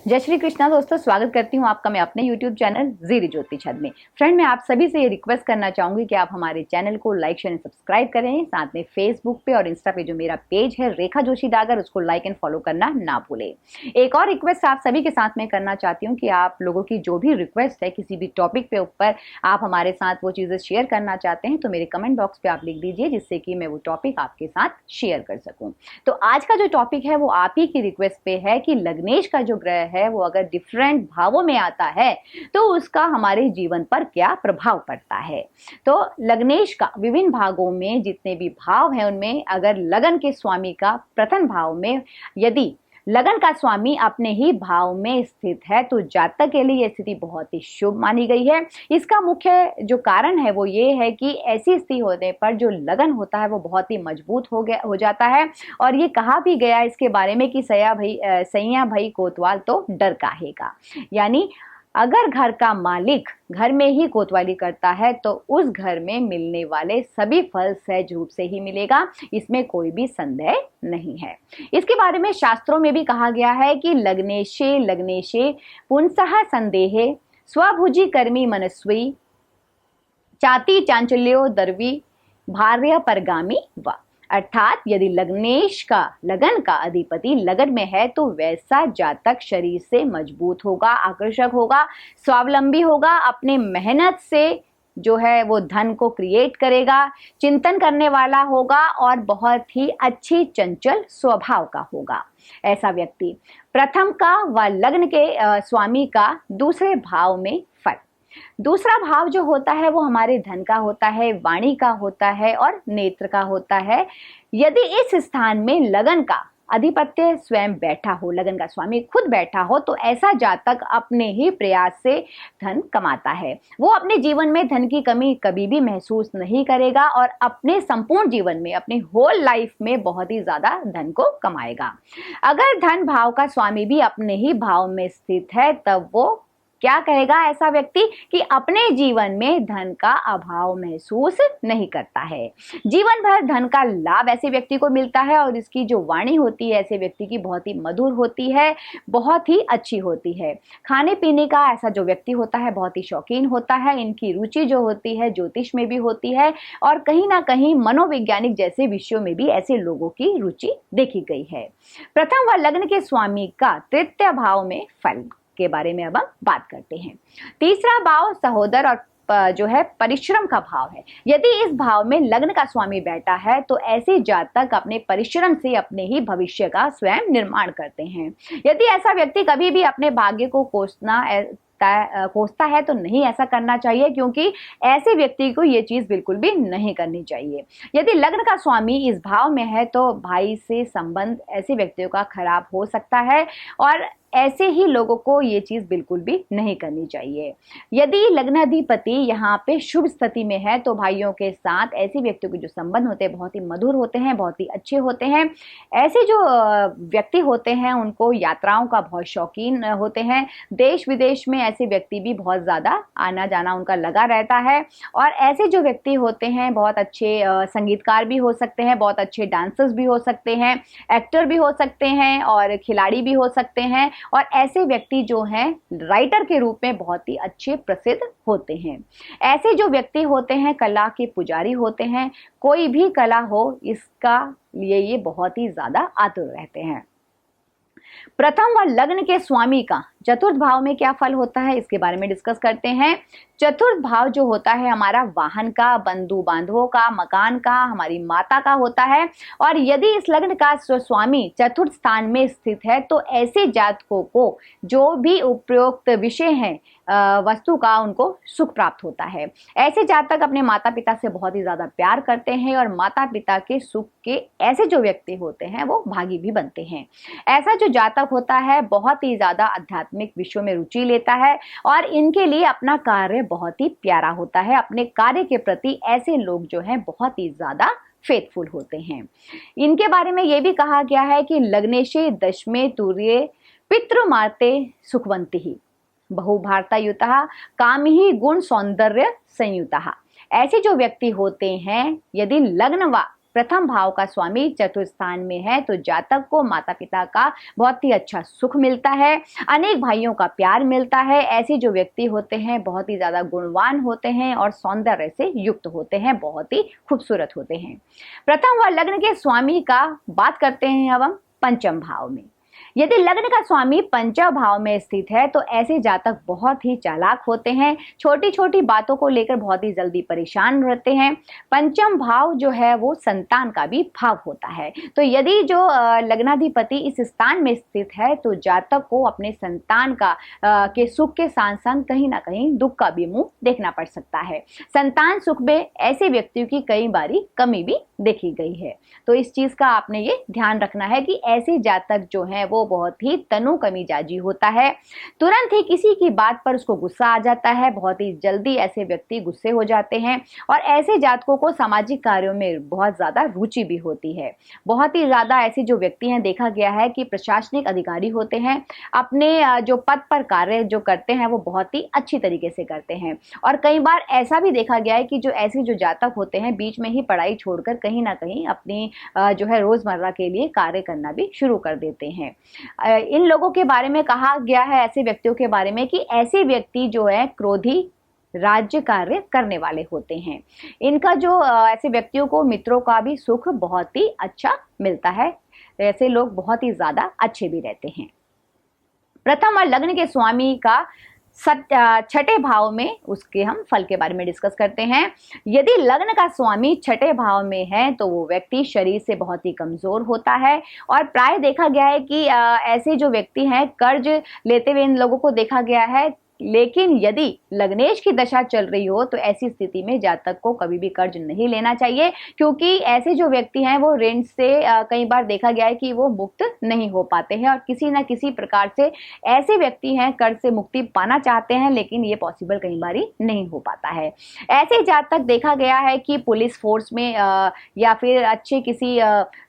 जय श्री कृष्णा दोस्तों, स्वागत करती हूँ आपका मैं अपने YouTube चैनल ज़ेरी ज्योति छद में। फ्रेंड, मैं आप सभी से ये रिक्वेस्ट करना चाहूँगी कि आप हमारे चैनल को लाइक शेयर एंड सब्सक्राइब करें। साथ में फेसबुक पे और इंस्टा पे जो मेरा पेज है रेखा जोशी डागर, उसको लाइक एंड फॉलो करना ना भूलें। एक और रिक्वेस्ट आप सभी के साथ में करना चाहती हूँ कि आप लोगों की जो भी रिक्वेस्ट है किसी भी टॉपिक पे ऊपर आप हमारे साथ वो चीज़ें शेयर करना चाहते हैं तो मेरे कमेंट बॉक्स पे आप लिख दीजिए, जिससे कि मैं वो टॉपिक आपके साथ शेयर कर सकूँ। तो आज का जो टॉपिक है वो आप ही की रिक्वेस्ट पे है कि लग्नेश का जो ग्रह है वो अगर डिफरेंट भावों में आता है तो उसका हमारे जीवन पर क्या प्रभाव पड़ता है। तो लग्नेश का विभिन्न भागों में जितने भी भाव हैं उनमें अगर लगन के स्वामी का प्रथम भाव में यदि लगन का स्वामी अपने ही भाव में स्थित है तो जातक के लिए यह स्थिति बहुत ही शुभ मानी गई है। इसका मुख्य जो कारण है वो ये है कि ऐसी स्थिति होने पर जो लगन होता है वो बहुत ही मजबूत हो जाता है। और ये कहा भी गया इसके बारे में कि सैया भाई कोतवाल तो डर काहेगा, यानी अगर घर का मालिक घर में ही कोतवाली करता है तो उस घर में मिलने वाले सभी फल सहज रूप से ही मिलेगा, इसमें कोई भी संदेह नहीं है। इसके बारे में शास्त्रों में भी कहा गया है कि लग्नेशे लग्नेशे पुंसः संदेहे स्वभुजी कर्मी मनस्वी चाति चांचल्यो दर्वी भार्य परगामी व, अर्थात यदि लग्नेश का लगन का अधिपति लगन में है तो वैसा जातक शरीर से मजबूत होगा, आकर्षक होगा, स्वावलंबी होगा, अपने मेहनत से जो है वो धन को क्रिएट करेगा, चिंतन करने वाला होगा और बहुत ही अच्छी चंचल स्वभाव का होगा। ऐसा व्यक्ति प्रथम का व लग्न के स्वामी का दूसरे भाव में फल। दूसरा भाव जो होता है वो हमारे धन का होता है, वाणी का होता है और नेत्र का होता है। यदि इस स्थान में लगन का अधिपत्य स्वयं बैठा हो, लगन का स्वामी खुद बैठा हो, तो ऐसा जातक अपने ही प्रयास से धन कमाता है। वो अपने जीवन में धन की कमी कभी भी महसूस नहीं करेगा और अपने संपूर्ण जीवन में, अपनी होल लाइफ में बहुत ही ज्यादा धन को कमाएगा। अगर धन भाव का स्वामी भी अपने ही भाव में स्थित है तब वो क्या कहेगा ऐसा व्यक्ति कि अपने जीवन में धन का अभाव महसूस नहीं करता है। जीवन भर धन का लाभ ऐसे व्यक्ति को मिलता है और इसकी जो वाणी होती है ऐसे व्यक्ति की बहुत ही मधुर होती है, बहुत ही अच्छी होती है। खाने पीने का ऐसा जो व्यक्ति होता है बहुत ही शौकीन होता है। इनकी रुचि जो होती है ज्योतिष में भी होती है और कहीं ना कहीं मनोवैज्ञानिक जैसे विषयों में भी ऐसे लोगों की रुचि देखी गई है। प्रथम व लग्न के स्वामी का तृतीय भाव में फल के बारे में अब हम बात करते हैं। तीसरा भाव सहोदर और जो है परिश्रम का भाव है। यदि इस भाव में लग्न का स्वामी बैठा है तो ऐसे जातक अपने परिश्रम से अपने ही भविष्य का स्वयं निर्माण करते हैं। यदि ऐसा व्यक्ति कभी भी अपने भाग्य को कोसता है तो नहीं ऐसा करना चाहिए, क्योंकि ऐसे व्यक्ति को ये चीज बिल्कुल भी नहीं करनी चाहिए। यदि लग्न का स्वामी इस भाव में है तो भाई से संबंध ऐसे व्यक्तियों का खराब हो सकता है और ऐसे ही लोगों को ये चीज बिल्कुल भी नहीं करनी चाहिए। यदि लग्नाधिपति यहाँ पे शुभ स्थिति में है तो भाइयों के साथ ऐसे व्यक्तियों के जो संबंध होते हैं बहुत ही मधुर होते हैं, बहुत ही अच्छे होते हैं। ऐसे जो व्यक्ति होते हैं उनको यात्राओं का बहुत शौकीन होते हैं। देश विदेश में ऐसे व्यक्ति भी बहुत ज्यादा आना जाना उनका लगा रहता है। और ऐसे जो व्यक्ति होते हैं बहुत अच्छे संगीतकार भी हो सकते हैं, बहुत अच्छे डांसर्स भी हो सकते हैं, एक्टर भी हो सकते हैं और खिलाड़ी भी हो सकते हैं। और ऐसे व्यक्ति जो हैं राइटर के रूप में बहुत ही अच्छे प्रसिद्ध होते हैं। ऐसे जो व्यक्ति होते हैं कला के पुजारी होते हैं। कोई भी कला हो इसका लिए ये बहुत ही ज्यादा आतुर रहते हैं। प्रथम व लग्न के स्वामी का चतुर्थ भाव में क्या फल होता है इसके बारे में डिस्कस करते हैं। चतुर्थ भाव जो होता है हमारा वाहन का, बंधु बांधवों का, मकान का, हमारी माता का होता है। और यदि इस लग्न का स्वामी चतुर्थ स्थान में स्थित है तो ऐसे जातकों को जो भी उपरोक्त विषय हैं वस्तु का उनको सुख प्राप्त होता है। ऐसे जातक अपने माता पिता से बहुत ही ज्यादा प्यार करते हैं और माता पिता के सुख के ऐसे जो व्यक्ति होते हैं वो भागी भी बनते हैं। ऐसा जो जातक होता है बहुत ही ज्यादा आध्यात्मिक विषयों में रुचि लेता है और इनके लिए अपना कार्य बहुत ही प्यारा होता है। अपने कार्य के प्रति ऐसे लोग जो हैं बहुत ही ज्यादा फेथफुल होते हैं। इनके बारे में यह भी कहा गया है कि लग्नेशे दशमे तुर्ये पितृ मार्ते सुखवंती ही बहुभारता युतः काम ही गुण सौंदर्य संयुतः। ऐसे जो व्यक्ति होते हैं यदि लग्न व प्रथम भाव का स्वामी चतुर्थ स्थान में है तो जातक को माता पिता का बहुत ही अच्छा सुख मिलता है, अनेक भाइयों का प्यार मिलता है। ऐसे जो व्यक्ति होते हैं बहुत ही ज्यादा गुणवान होते हैं और सौंदर्य से युक्त होते हैं, बहुत ही खूबसूरत होते हैं। प्रथम व लग्न के स्वामी का बात करते हैं अब हम पंचम भाव में। यदि लग्न का स्वामी पंचम भाव में स्थित है तो ऐसे जातक बहुत ही चालाक होते हैं, छोटी छोटी बातों को लेकर बहुत ही जल्दी परेशान रहते हैं। पंचम भाव जो है वो संतान का भी भाव होता है, तो यदि जो लग्नाधिपति इस स्थान में स्थित है तो जातक को अपने संतान का के सुख के साथ साथ कहीं ना कहीं दुख का भी मुंह देखना पड़ सकता है। संतान सुख में ऐसे व्यक्तियों की कई बारी कमी भी देखी गई है, तो इस चीज का आपने ये ध्यान रखना है कि ऐसे जातक जो हैं वो बहुत ही तनु कमीजाजी होता है, तुरंत ही किसी की बात पर उसको गुस्सा आ जाता है, बहुत ही जल्दी ऐसे व्यक्ति गुस्से हो जाते हैं। और ऐसे जातकों को सामाजिक कार्यों में बहुत ज्यादा रुचि भी होती है। बहुत ही ज्यादा ऐसे जो व्यक्ति हैं देखा गया है कि प्रशासनिक अधिकारी होते हैं, अपने जो पद पर कार्य जो करते हैं वो बहुत ही अच्छी तरीके से करते हैं। और कई बार ऐसा भी देखा गया है कि जो ऐसे जो जातक होते हैं बीच में ही पढ़ाई छोड़कर कहीं ना कहीं अपनी जो है रोजमर्रा के लिए कार्य करना भी शुरू कर देते हैं। इन लोगों के बारे में कहा गया है, ऐसे व्यक्तियों के बारे में, कि ऐसे व्यक्ति जो है क्रोधी राज्य कार्य करने वाले होते हैं। इनका जो ऐसे व्यक्तियों को मित्रों का भी सुख बहुत ही अच्छा मिलता है, ऐसे लोग बहुत ही ज्यादा अच्छे भी रहते हैं। प्रथम और लग्न के स्वामी का छठे भाव में उसके हम फल के बारे में डिस्कस करते हैं। यदि लग्न का स्वामी छठे भाव में है तो वो व्यक्ति शरीर से बहुत ही कमजोर होता है और प्राय देखा गया है कि ऐसे जो व्यक्ति हैं कर्ज लेते हुए इन लोगों को देखा गया है। लेकिन यदि लग्नेश की दशा चल रही हो तो ऐसी स्थिति में जातक को कभी भी कर्ज नहीं लेना चाहिए, क्योंकि ऐसे जो व्यक्ति हैं वो ऋण से कई बार देखा गया है कि वो मुक्त नहीं हो पाते हैं और किसी न किसी प्रकार से ऐसे व्यक्ति हैं कर्ज से मुक्ति पाना चाहते हैं, लेकिन ये पॉसिबल कई बार नहीं हो पाता है। ऐसे जातक देखा गया है कि पुलिस फोर्स में या फिर अच्छे किसी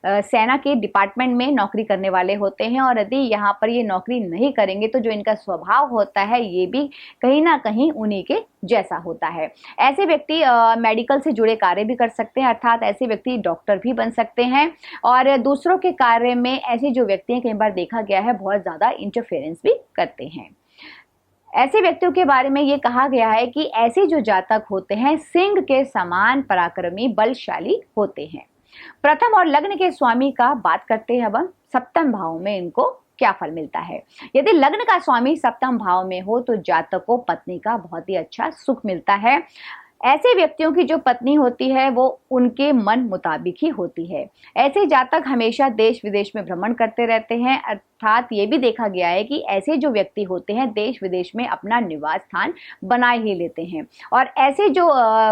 सेना के डिपार्टमेंट में नौकरी करने वाले होते हैं और यदि यहाँ पर ये नौकरी नहीं करेंगे तो जो इनका स्वभाव होता है ये भी कहीं ना कहीं उन्हीं के जैसा होता है। ऐसे व्यक्ति मेडिकल से जुड़े कार्य भी कर सकते हैं, अर्थात ऐसे व्यक्ति डॉक्टर भी बन सकते हैं और दूसरों के कार्य में ऐसे जो व्यक्ति हैं कई बार देखा गया है बहुत ज्यादा इंटरफेरेंस भी करते हैं। ऐसे व्यक्तियों के बारे में ये कहा गया है कि ऐसे जो जातक होते हैं सिंह के समान पराक्रमी बलशाली होते हैं। प्रथम और लग्न के स्वामी का बात करते हैं अब हम सप्तम भाव में इनको क्या फल मिलता है। यदि लग्न का स्वामी सप्तम भाव में हो तो जातक को पत्नी का बहुत ही अच्छा सुख मिलता है। ऐसे व्यक्तियों की जो पत्नी होती है वो उनके मन मुताबिक ही होती है। ऐसे जातक हमेशा देश विदेश में भ्रमण करते रहते हैं, अर्थात ये भी देखा गया है कि ऐसे जो व्यक्ति होते हैं देश विदेश में अपना निवास स्थान बनाए ही लेते हैं और ऐसे जो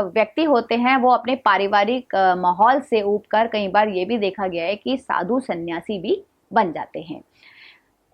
व्यक्ति होते हैं वो अपने पारिवारिक माहौल से ऊब कर कई बार ये भी देखा गया है कि साधु सन्यासी भी बन जाते हैं।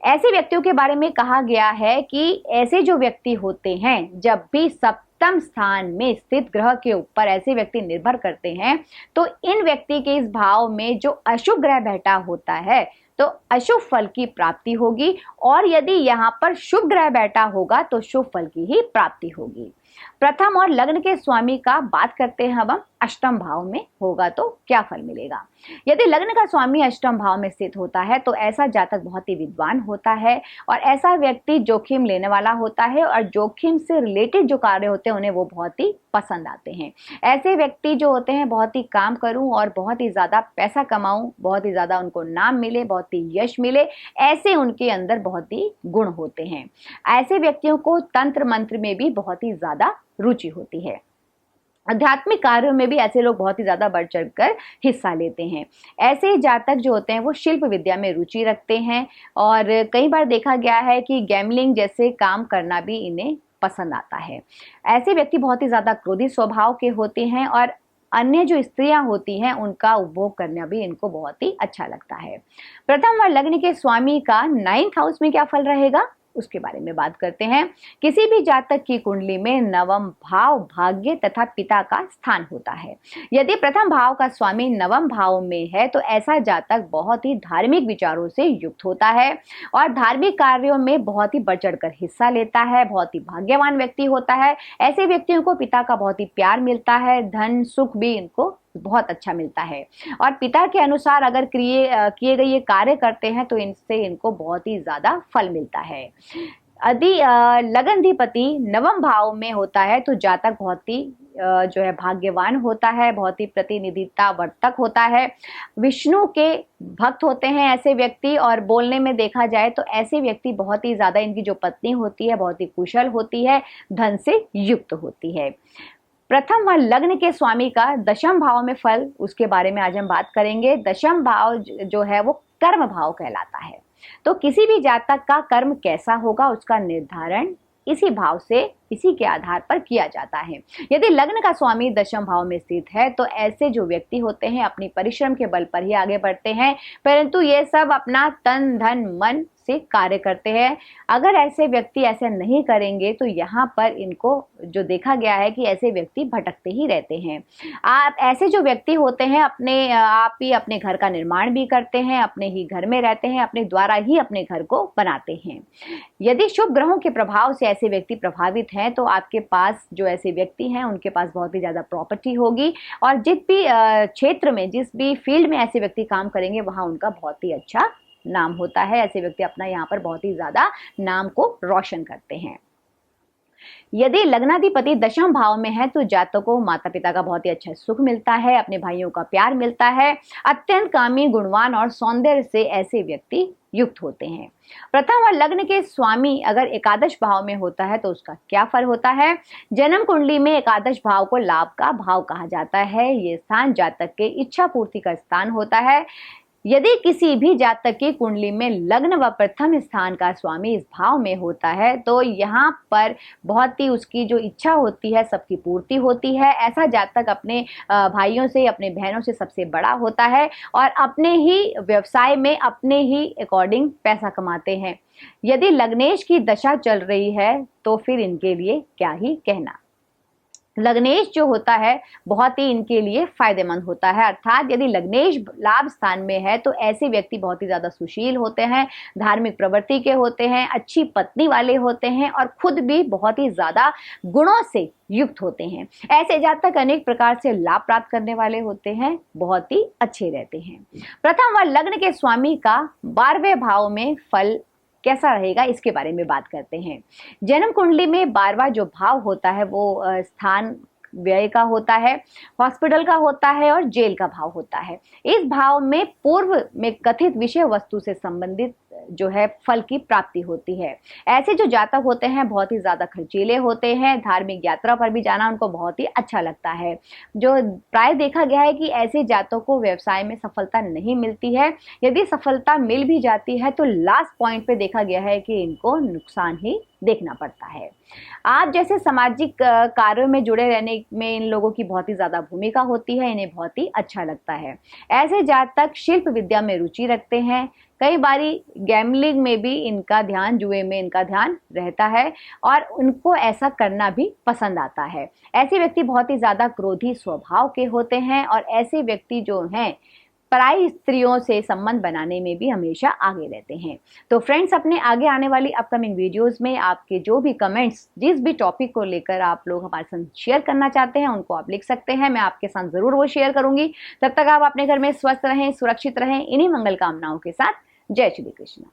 ऐसे व्यक्तियों के बारे में कहा गया है कि ऐसे जो व्यक्ति होते हैं जब भी सप्तम स्थान में स्थित ग्रह के ऊपर ऐसे व्यक्ति निर्भर करते हैं तो इन व्यक्ति के इस भाव में जो अशुभ ग्रह बैठा होता है तो अशुभ फल की प्राप्ति होगी और यदि यहाँ पर शुभ ग्रह बैठा होगा तो शुभ फल की ही प्राप्ति होगी। प्रथम और लग्न के स्वामी का बात करते हैं अब हम अष्टम भाव में होगा तो क्या फल मिलेगा। यदि लग्न का स्वामी अष्टम भाव में स्थित होता है तो ऐसा जातक बहुत ही विद्वान होता है और ऐसा व्यक्ति जोखिम लेने वाला होता है और जोखिम से रिलेटेड जो कार्य होते हैं उन्हें वो बहुत ही पसंद आते हैं। ऐसे व्यक्ति जो होते हैं बहुत ही काम करूं और बहुत ही ज्यादा पैसा कमाऊं, बहुत ही ज्यादा उनको नाम मिले, बहुत ही यश मिले, ऐसे उनके अंदर बहुत ही गुण होते हैं। ऐसे व्यक्तियों को तंत्र मंत्र में भी बहुत ही ज्यादा रुचि होती है। आध्यात्मिक कार्यों में भी ऐसे लोग बहुत ही ज्यादा बढ़ चढ़कर हिस्सा लेते हैं। ऐसे जातक जो होते हैं वो शिल्प विद्या में रुचि रखते हैं और कई बार देखा गया है कि गैमलिंग जैसे काम करना भी इन्हें पसंद आता है। ऐसे व्यक्ति बहुत ही ज्यादा क्रोधी स्वभाव के होते हैं और अन्य जो स्त्रियां होती हैं उनका उपभोग करना भी इनको बहुत ही अच्छा लगता है। प्रथम और लग्न के स्वामी का 9th हाउस में क्या फल रहेगा उसके बारे में बात करते हैं। किसी भी जातक की कुंडली में नवम भाव भाग्य तथा पिता का स्थान होता है। यदि प्रथम भाव का स्वामी नवम भाव में है तो ऐसा जातक बहुत ही धार्मिक विचारों से युक्त होता है और धार्मिक कार्यों में बहुत ही बढ़ चढ़कर हिस्सा लेता है, बहुत ही भाग्यवान व्यक्ति होता है। ऐसे व्यक्तियों को पिता का बहुत ही प्यार मिलता है, धन सुख भी इनको बहुत अच्छा मिलता है। और पिता के अनुसार अगर किए गए ये कार्य करते हैं तो इनसे इनको बहुत ही ज़्यादा फल मिलता है। यदि लगनधिपति नवम भाव में होता है तो जातक बहुत ही जो है भाग्यवान होता है, बहुत ही प्रतिनिधिता वर्तक होता है, विष्णु के भक्त होते हैं ऐसे व्यक्ति। और बोलने में देखा जाए तो ऐसे व्यक्ति बहुत ही ज्यादा, इनकी जो पत्नी होती है बहुत ही कुशल होती है, धन से युक्त होती है। प्रथम व लग्न के स्वामी का दशम भाव में फल, उसके बारे में आज हम बात करेंगे। दशम भाव जो है वो कर्म भाव कहलाता है। तो किसी भी जातक का कर्म कैसा होगा उसका निर्धारण इसी भाव से, इसी के आधार पर किया जाता है। यदि लग्न का स्वामी दशम भाव में स्थित है तो ऐसे जो व्यक्ति होते हैं अपनी परिश्रम के बल पर ही आगे बढ़ते हैं, परंतु ये सब अपना तन धन मन से कार्य करते हैं। अगर ऐसे व्यक्ति ऐसे नहीं करेंगे तो यहाँ पर इनको जो देखा गया है कि ऐसे व्यक्ति भटकते ही रहते हैं। आप ऐसे जो व्यक्ति होते हैं आप ही अपने घर का निर्माण भी करते हैं, अपने ही घर में रहते हैं, अपने द्वारा ही अपने घर को बनाते हैं। यदि शुभ ग्रहों के प्रभाव से ऐसे व्यक्ति प्रभावित हैं तो आपके पास जो ऐसे व्यक्ति हैं उनके पास बहुत ही ज्यादा प्रॉपर्टी होगी, और जिस भी क्षेत्र में, जिस भी फील्ड में ऐसे व्यक्ति काम करेंगे वहां उनका बहुत ही अच्छा नाम होता है। ऐसे व्यक्ति अपना यहाँ पर बहुत ही ज्यादा नाम को रोशन करते हैं। यदि लग्नाधिपति दशम भाव में है तो जातकों को माता पिता का बहुत ही अच्छा सुख मिलता है, अपने भाइयों का प्यार मिलता है, अत्यंत कामी, गुणवान और सौंदर्य से ऐसे व्यक्ति युक्त होते हैं। प्रथम और लग्न के स्वामी अगर एकादश भाव में होता है तो उसका क्या फल होता है? जन्म कुंडली में एकादश भाव को लाभ का भाव कहा जाता है। ये स्थान जातक के इच्छा पूर्ति का स्थान होता है। यदि किसी भी जातक की कुंडली में लग्न व प्रथम स्थान का स्वामी इस भाव में होता है तो यहाँ पर बहुत ही उसकी जो इच्छा होती है सबकी पूर्ति होती है। ऐसा जातक अपने भाइयों से, अपने बहनों से सबसे बड़ा होता है और अपने ही व्यवसाय में अपने ही अकॉर्डिंग पैसा कमाते हैं। यदि लग्नेश की दशा चल रही है तो फिर इनके लिए क्या ही कहना। लग्नेश जो होता है बहुत ही इनके लिए फायदेमंद होता है, अर्थात यदि लग्नेश लाभ स्थान में है तो ऐसे व्यक्ति बहुत ही ज्यादा सुशील होते हैं, धार्मिक प्रवृत्ति के होते हैं, अच्छी पत्नी वाले होते हैं और खुद भी बहुत ही ज्यादा गुणों से युक्त होते हैं। ऐसे जातक अनेक प्रकार से लाभ प्राप्त करने वाले होते हैं, बहुत ही अच्छे रहते हैं। प्रथम व लग्न के स्वामी का 12वें भाव में फल कैसा रहेगा इसके बारे में बात करते हैं। जन्म कुंडली में 12वां जो भाव होता है वो स्थान व्यय का होता है, हॉस्पिटल का होता है और जेल का भाव होता है। इस भाव में पूर्व में कथित विषय वस्तु से संबंधित जो है फल की प्राप्ति होती है। ऐसे जो जातक होते हैं बहुत ही ज्यादा खर्चीले होते हैं, धार्मिक यात्रा पर भी जाना उनको बहुत ही अच्छा लगता है। जो प्राय देखा गया है कि ऐसे जातकों को व्यवसाय में सफलता नहीं मिलती है, यदि सफलता मिल भी जाती है तो लास्ट पॉइंट पे देखा गया है कि इनको नुकसान ही देखना पड़ता है। आप जैसे सामाजिक कार्यों में जुड़े रहने में इन लोगों की बहुत ही ज्यादा भूमिका होती है, इन्हें बहुत ही अच्छा लगता है। ऐसे जातक शिल्प विद्या में रुचि रखते हैं, कई बारी गैम्बलिंग में भी इनका ध्यान, जुए में इनका ध्यान रहता है और उनको ऐसा करना भी पसंद आता है। ऐसे व्यक्ति बहुत ही ज्यादा क्रोधी स्वभाव के होते हैं और ऐसे व्यक्ति जो हैं पराई स्त्रियों से संबंध बनाने में भी हमेशा आगे रहते हैं। तो फ्रेंड्स, अपने आगे आने वाली अपकमिंग वीडियोस में आपके जो भी कमेंट्स, जिस भी टॉपिक को लेकर आप लोग हमारे साथ शेयर करना चाहते हैं उनको आप लिख सकते हैं, मैं आपके साथ जरूर वो शेयर करूंगी। तब तक आप अपने घर में स्वस्थ रहें, सुरक्षित रहें, इन्हीं मंगल कामनाओं के साथ। जय श्री कृष्ण।